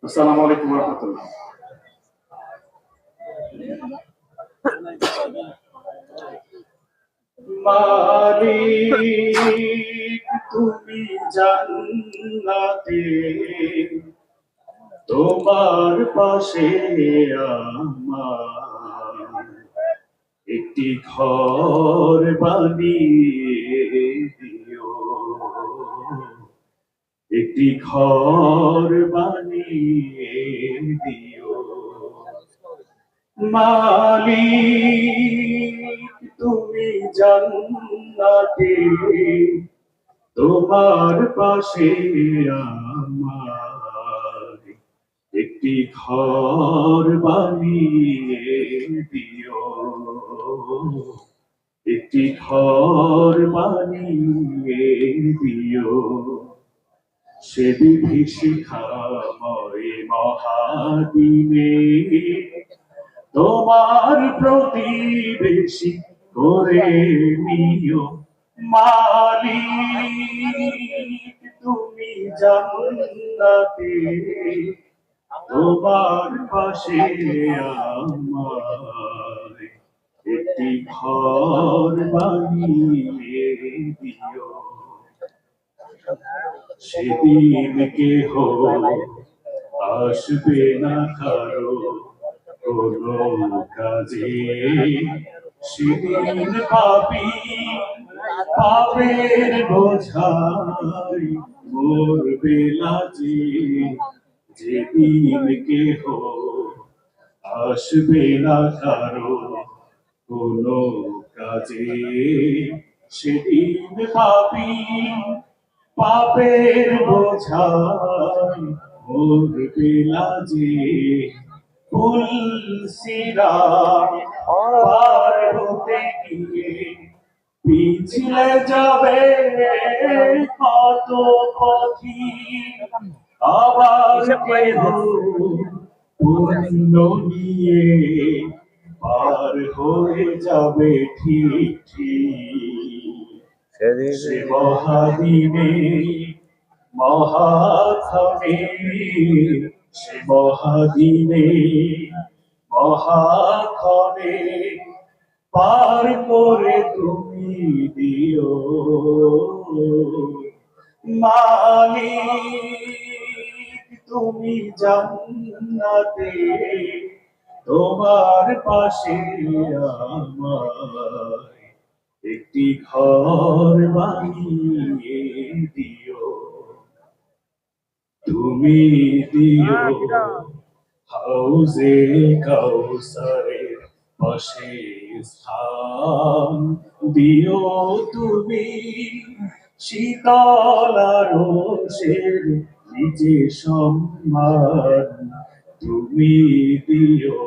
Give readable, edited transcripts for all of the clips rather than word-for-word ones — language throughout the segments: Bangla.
আসসালামু আলাইকুম ওয়া রাহমাতুল্লাহ। মালিক তুমি জান্নাতে, তোমার পাশে আমার একটি ঘর বানিয়ে দিও, একটি ঘর বানিয়ে দিও। মালিক তুমি জান্নাতে, তোমার পাশে আমার একটি ঘর বানিয়ে দিও, একটি ঘর বানিয়ে দিও। সে বিভীষিকাময় মহাদিনে তোমার প্রতিবেশী করে নিও। মালিক তুমি জান্নাতে, তোমার পাশে আমার একটি ঘর বানিয়ে দিও। সেদিন কেহ আসবে না কারো কোনো কাজে, সেদিন পাপী পাপের বোঝায় মরবে লাজে। যেদিন কেহ আসবে না কারো কোনো কাজে, সেদিন পাপী পাপের বোঝায় মরবে লাজে। সিরাত পার হতে গিয়ে পিছলে যাবে কত পথিক, আবার কেহ পুণ্য নিয়ে পার হয়ে যাবে ঠিক ঠিক। সে মহাদিনে মহাক্ষণে, সে মহাদিনে মহাক্ষণে পার করে তুমি দিও। মালিক তুমি জান্নাতে, তোমার পাশে আমার একটি ঘর বানিয়ে দিও। তুমি দিও হাউজে কাউসারের পাশে স্থান, দিও তুমি শীতল আরশের নিচে সম্মান। তুমি দিও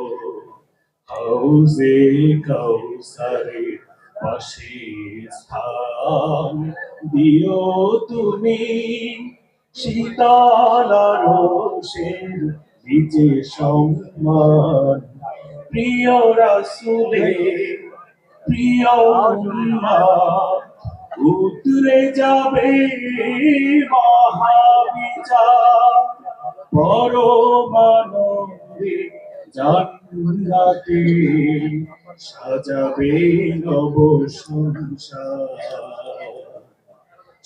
হাউজে কাউসারের পাশে স্থান, দিও তুমি শীতল আরশের নিচে সম্মান। প্রিয় রাসূলের প্রিয় উম্মত উতরে যাবে মহাবিচার, পরমানন্দে জান্নাতে সাজাবে নব সংসার।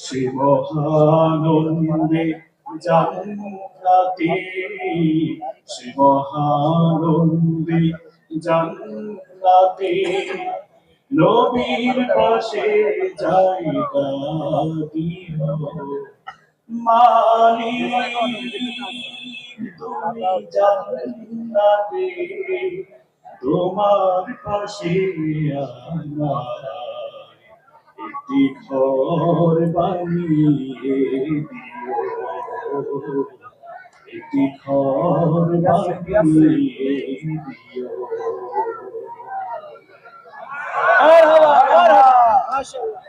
সে মহানন্দে জান্নাতে, সে মহানন্দে জান্নাতে নবীর পাশে জায়গা দিও। মালিক তুমি জান্নাতে, তোমার পাশে আমার একটি ঘর বানিয়ে দিও, একটি ঘর বানিয়ে দিও। মাশাআল্লাহ।